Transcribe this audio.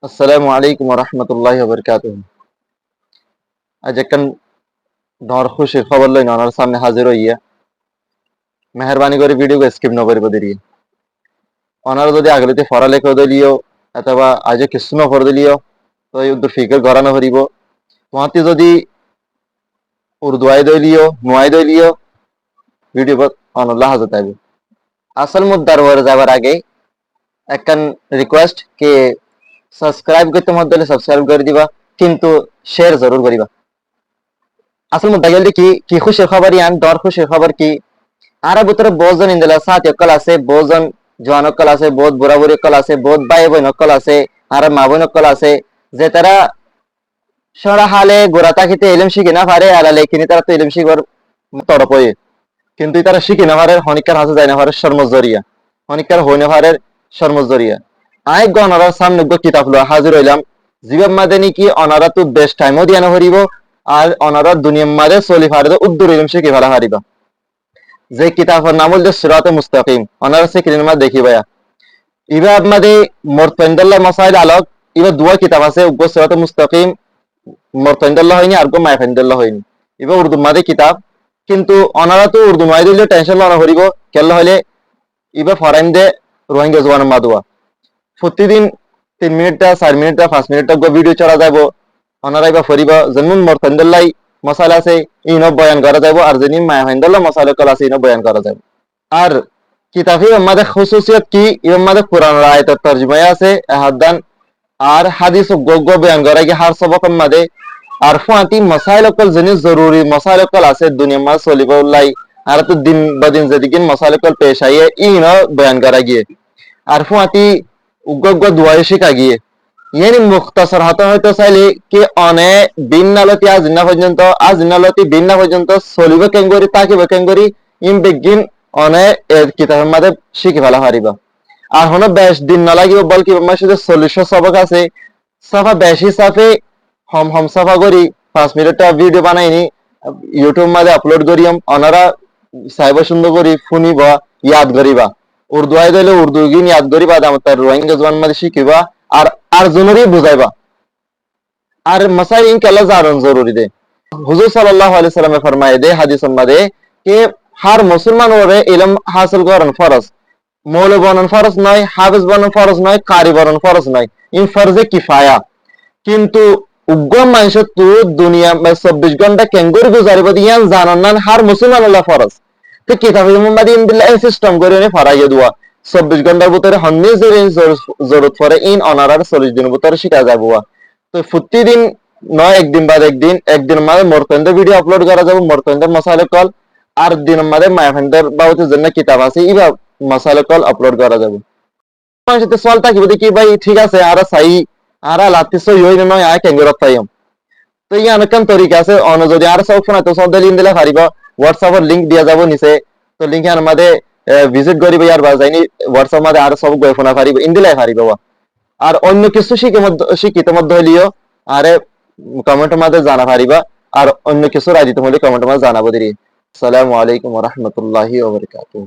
আসসালামু আলাইকুম ওয়া রাহমাতুল্লাহি ওয়া বারাকাতুহু। আজ একখান ডর খুশির খবর লই আপনার সামনে হাজির হইয়া। মেহরবানি করে ভিডিও স্কিপ ন করিব দেরি। ওনারা যদি আগলিতে পড়ালেখা দিলিও অথবা আজ কিছু ন পড়ে দিলিও তো এই উদ্দুর ফিকর গড়ানো করিব। তোমাতে যদি উর্দু আই দইলিও নুয়াই দইলিও ভিডিও অনল্লাহ হাজত আইব। আসল মুদ্দার ওর যাবার আগে একখান রিকোয়েস্ট কে সাবস্ক্রাইব করতে মত দিলে সাবস্ক্রাইব করে দিবা, কিন্তু শেয়ার জরুর করিবা। আসল মুদ্দা গেলে কি কি খুশির খবর ইয়ান ডর খুশির খবর কি আর ভিতরে বহুজন ইন্দিলা সাথ অকল আছে, বহুজন জোয়ান অকল আছে, বহুত বুড়া বুড়ি অকল আছে, বহুত ভাই বোন অকল আছে, আর মা বোন অকল আছে যে তারা সরা হালে গোড়া তাকিতে ইলম শিখে না পারে আলালে কিনে তারা তো ইলম শিখবার তড়পয়ে, কিন্তু তারা শিখে না পারে হনিকার হাসে যায় না পারে শর্মজরিয়া, হনিকার হই না পারে শর্মজরিয়া। আই গণরার সামনে কিতাব লো হাজির হইলাম জীবন মাদে কি অনারা তো বেস্ট টাইমও দিয়ানো হরিব আর অনারা দুনিয়া মাদে চলি পারে উদ্দুর ইলম শিখে ফেলা হারিবা। যে কিতাবের নাম হল সিরাতে মুস্তাকিম, অনারা স্ক্রিনের মধ্যে দেখি ভাইয়া। ইবা আপনাদের মরতন্দাল্লাহ মাসাইল আলোক ইবা দুয়া কিতাব আছে, উগ্র সিরাতে মুস্তাকিম মরতন্দাল্লাহ হয়নি আর মাইফান্দাল্লাহ হয়নি, ইবা উর্দু মাদে কিতাব, কিন্তু অনারা তো উর্দু মাই দিলে টেনশন লনা হরিব কেন হলে ইবা ফরাইন দে রোহিঙ্গা জোয়ান মাদুয়া প্রতিদিন 3 মিনিটটা 4 মিনিটটা 5 মিনিটটা ভিডিও চলা যাব। অনারা ইবা ফরিব যেমন মরতন্দাল্লাহ মশালা আছে ইন বয়ান করা যাব আর যিনি মাইফান্দাল্লাহ মশালা কল আছে ইন বয়ান করা যাব। আর কিতাবি আমাদের খুসুসিয়ত কি আমাদের কোরআন আয়াতের তরজমা আছে হাদান আর হাদিস গগ বয়ান করা কি হার সবক মাদে আর ফাতি মাসাইল কল জিনিস জরুরি মাসাইল কল আছে দুনিয়া মা সলিবুল্লাহ আর তো দিন বদিন যেদিন মাসাইল কল পেশ আইয়ে ইন বয়ান করা গিয়ে আর ফাতি গগ দুয়াই শিখা গিয়ে ইয়ানি মুখতাসর হতে হয়তো চাইলে কি অনে বিন্নালতি আজ নালতি বিন্না পর্যন্ত চলিব কেঙ্গরি তাকিব কেঙ্গরি ইম বেগিন অনে কিতাবের মাঝে শিখে ফেলা হারিবা। আর হনো বেশ দিন না লাগিব বলকি মাসে 40 সবক আছে সাফা বেশি সাফে হম হম সাফা করি 5 মিনিটটা ভিডিও বানাইনি ইউটিউব মাঝে আপলোড করিম অনারা সাইব সুন্দর করি শুনিব ইয়াদ করিবা। উর্দু আই দিলে উর্দু গিন ইয়াদ করিবা দাম তার রোহিঙ্গা জবান মাঝে শিখিবা আর আর জনরই বুঝাইবা আর মাসাইল ইন কেলা জারন জরুরি দে। হুজুর সাল্লাল্লাহু আলাইহি সাল্লামে ফরমায়ে দে হাদিসের মাঝে कि हर मुसलमान ওরে ইলম হাসিল করেন ফরজ, মৌলবী বনন ফরজ নয়, হাফেজ বনন ফরজ নয়, কারি বনন ফরজ নয়, ইন ফরজে কিফায়া। কিন্তু উগ্র মানুষ তো দুনিয়া 24 ঘন্টা কেঙ্গুর গুজারিব দিয়ান জানান না হার মুসলমান আল্লাহ ফরজ তো কিতাব মুহাম্মদ ইন বিল্লাহ সিস্টেম করে নে ফরাইয়া দুয়া 24 ঘন্টার ভিতরে হন্নি জরুরত পড়ে ইন অনারার 40 দিনের ভিতরে শিখা যাবো। তো প্রতিদিন নয় একদিন বাদ একদিন মাঝে মরতন্দের ভিডিও আপলোড করা যাবে মরতন্দের মশালে কল আর দিন মাঝে মায়াফেন্ডার বাবুতের জন্য কিতাব আছে ইবা মশালে কল আপলোড করা যাবে। মানুষের সল থাকি বলি কি ভাই ঠিক আছে আর সাই আর লাতি সই হই নয় আয় কেঙ্গুরত তাইম তো ইয়া অনেকক্ষণ তরিকা আছে অন যদি আর সব ফোন তো সব দিন দিলে পারিব হোয়াটসঅ্যাপের লিংক দিয়া যাব নিচে তো লিংক এর মধ্যে ভিজিট করিব আর বাজাইনি হোয়াটসঅ্যাপ মধ্যে আর সব গই ফোনা পারিব ইন্দিলাই পারিব। আর অন্য কিছু শিখিত মধ্যে হইলিও আরে কমেন্টের মধ্যে জানা পারিবা আর অন্য কিছু রাজিত হলে কমেন্টের মধ্যে জানাবো দিরি। আসসালামু আলাইকুম ওয়া রাহমাতুল্লাহি ওয়া বারাকাতুহু।